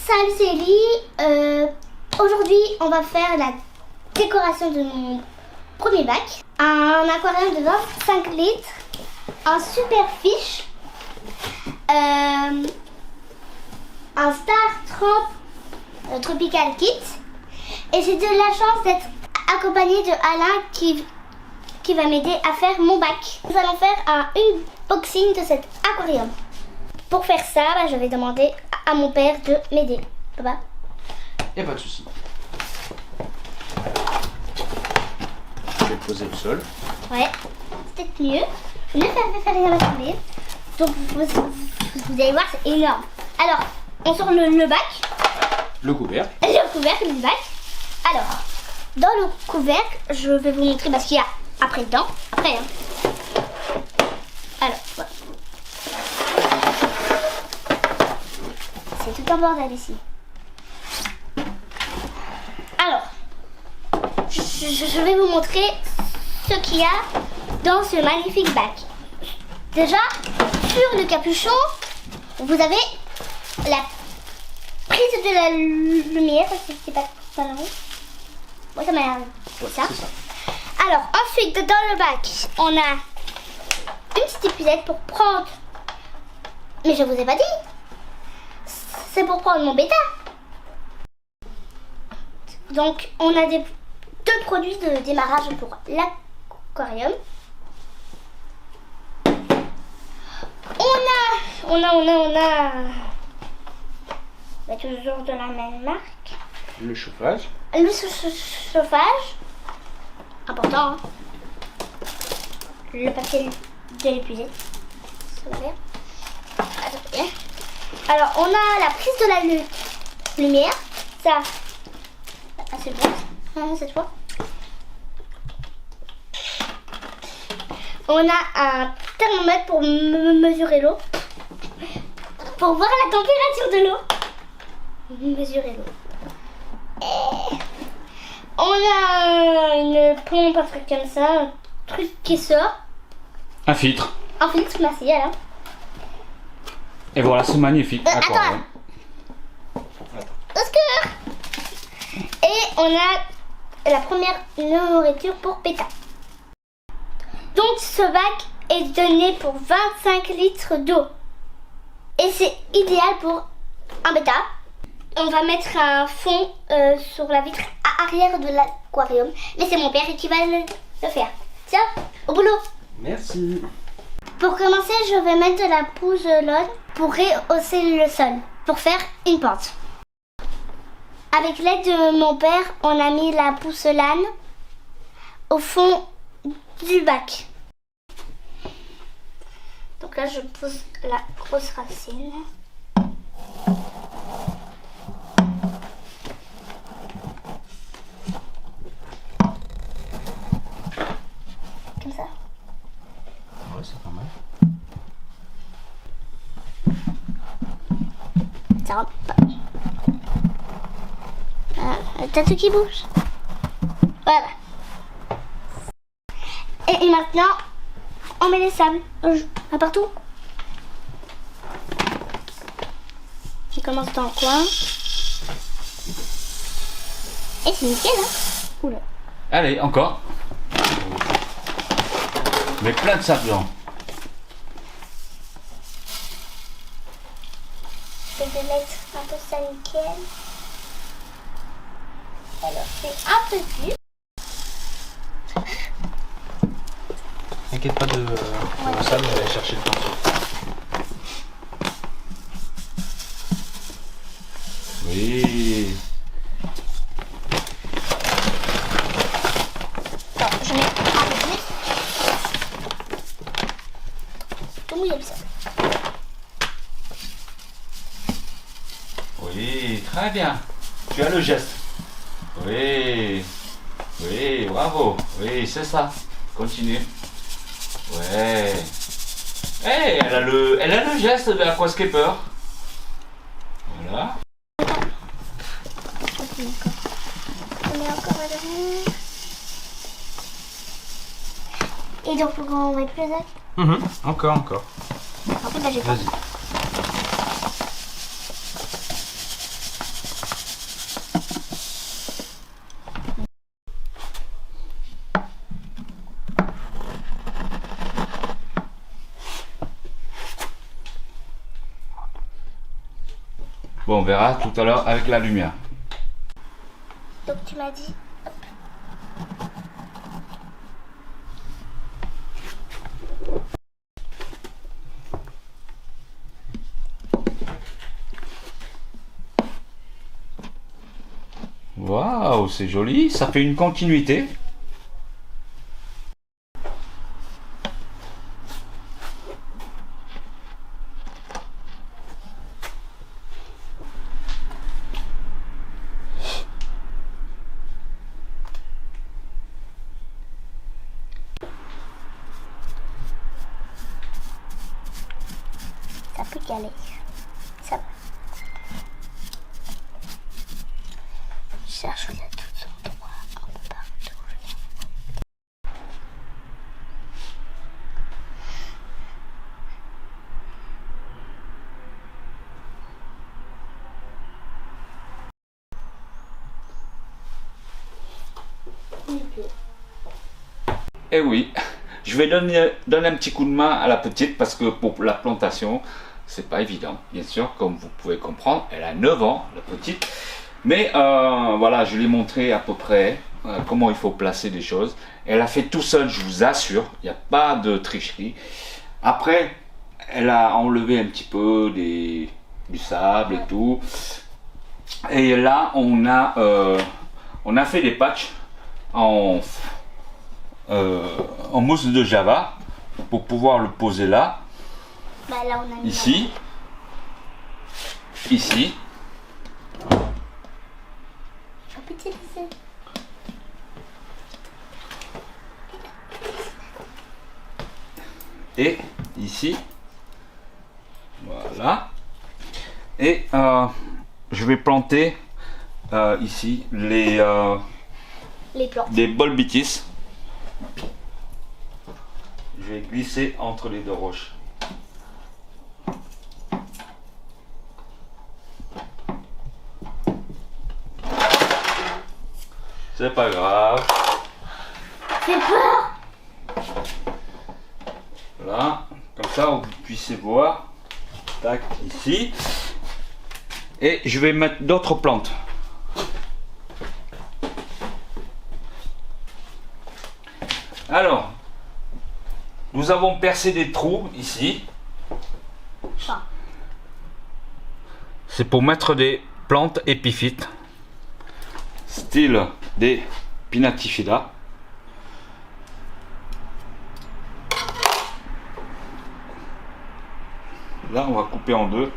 Salut, c'est Ellie. Aujourd'hui, on va faire la décoration de mon premier bac. Un aquarium de 25 litres, un super fiche, un Star Trump Tropical Kit. Et j'ai de la chance d'être accompagnée de Alain qui va m'aider à faire mon bac. Nous allons faire un unboxing de cet aquarium. Pour faire ça, je vais demander à mon père de m'aider. Papa? Y a pas de souci. Je vais le poser au sol. Ouais, c'est peut-être mieux. Je vais faire les amassemblées. Donc vous allez voir, c'est énorme. Alors, on sort le bac. Le couvercle. Le couvercle du bac. Alors, dans le couvercle, je vais vous montrer parce qu'il y a après dedans. Après, hein. Alors, voilà. C'est tout un bordel ici. Alors, je vais vous montrer ce qu'il y a dans ce magnifique bac. Déjà, sur le capuchon, vous avez la prise de la lumière. C'est pas ça, non? Moi, ça m'a l'air pour ça. Alors, ensuite, dans le bac, on a une petite épuisette pour prendre... Mais je vous ai pas dit. C'est pour prendre mon bêta. Donc, on a deux produits de démarrage pour l'aquarium. On a toujours de la même marque. Le chauffage. Le chauffage. Important, hein. Le papier de l'épuisette. Ça va bien. Attendez. Alors, on a la prise de la lumière. Ça, c'est bon, cette fois. On a un thermomètre pour mesurer l'eau. Pour voir la température de l'eau. Mesurer l'eau. On a une pompe, un truc comme ça. Un truc qui sort. Un filtre. Un filtre, merci Alain. Et voilà, c'est magnifique. Attends. Au secours. Et on a la première nourriture pour Péta. Donc ce bac est donné pour 25 litres d'eau. Et c'est idéal pour un bêta. On va mettre un fond sur la vitre arrière de l'aquarium. Mais c'est mon père qui va le faire. Tiens, au boulot. Merci. Pour commencer, je vais mettre de la pouzzolone pour rehausser le sol, pour faire une pente. Avec l'aide de mon père, on a mis la pouzzolane au fond du bac. Donc là, je pose la grosse racine. Comme ça. Ouais, c'est pas mal. Ça rentre pas. T'as tout qui bouge. Voilà. Et maintenant, on met les sables partout. Je commence dans le coin. Et c'est nickel, hein. Oula. Allez, encore. Mais plein de sable dedans. Je vais mettre un peu ça nickel. Alors, c'est un peu plus. T'inquiète pas de sable, on va aller chercher le pinceau. Oui. Alors, je mets un peu plus. Tout mouillé le sable. Oui, très bien. Tu as le geste. Oui. Oui, bravo. Oui, c'est ça. Continue. Ouais. Hey, elle a le geste de l'Aquascaper. Voilà. On met encore à l'avant. Et donc, faut qu'on mette plus de... Encore. En fait, là, j'ai pas. Vas-y. Bon, on verra tout à l'heure avec la lumière. Donc tu m'as dit. Waouh, c'est joli, ça fait une continuité. Ça peut caler. Ça va. Je cherche de toutes sortes. On peut pas retrouver. Eh oui, je vais donner un petit coup de main à la petite parce que pour la plantation, c'est pas évident. Bien sûr, comme vous pouvez comprendre, elle a 9 ans, la petite. Mais voilà, je lui ai montré à peu près comment il faut placer des choses. Elle a fait tout seul, je vous assure, il n'y a pas de tricherie. Après, elle a enlevé un petit peu du sable et tout. Et là, on a fait des patchs en mousse de Java pour pouvoir le poser là, Bah là on a mis ici, ici, un petit lycée. et ici, voilà. Et je vais planter ici Les plantes. des bolbitis. Je vais glisser entre les deux roches. C'est pas grave. Fais peur. Voilà, comme ça vous puissiez voir. Tac, ici. Et je vais mettre d'autres plantes. Alors, nous avons percé des trous ici. Ah. C'est pour mettre des plantes épiphytes, style des Pinatifida. Là, on va couper en deux.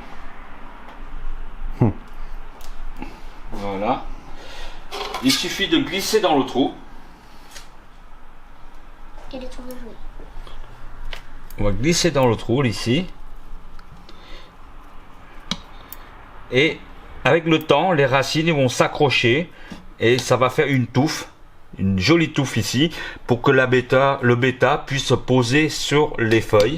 Voilà. Il suffit de glisser dans le trou. Et les trous de jouer. On va glisser dans le trou ici. Et avec le temps, les racines vont s'accrocher et ça va faire une touffe, une jolie touffe ici, pour que le bêta puisse se poser sur les feuilles.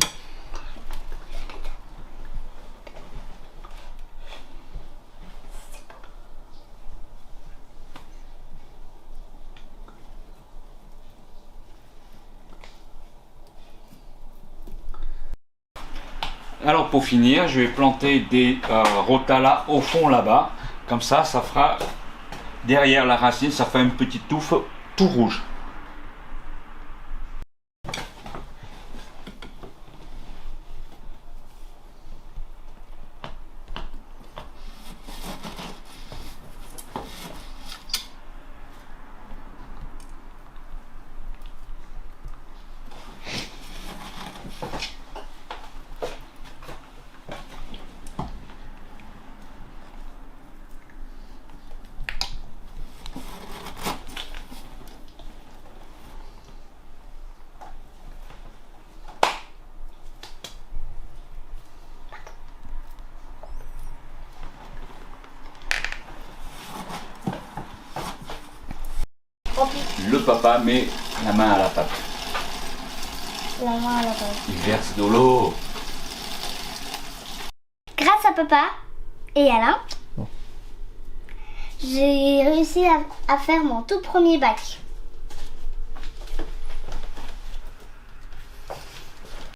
Alors pour finir, je vais planter des rotala au fond là-bas. Comme ça, ça fera derrière la racine, ça fait une petite touffe tout rouge. Le papa met la main à la pâte. La main à la pâte. Il verse de l'eau. Grâce à papa et Alain, j'ai réussi à faire mon tout premier bac.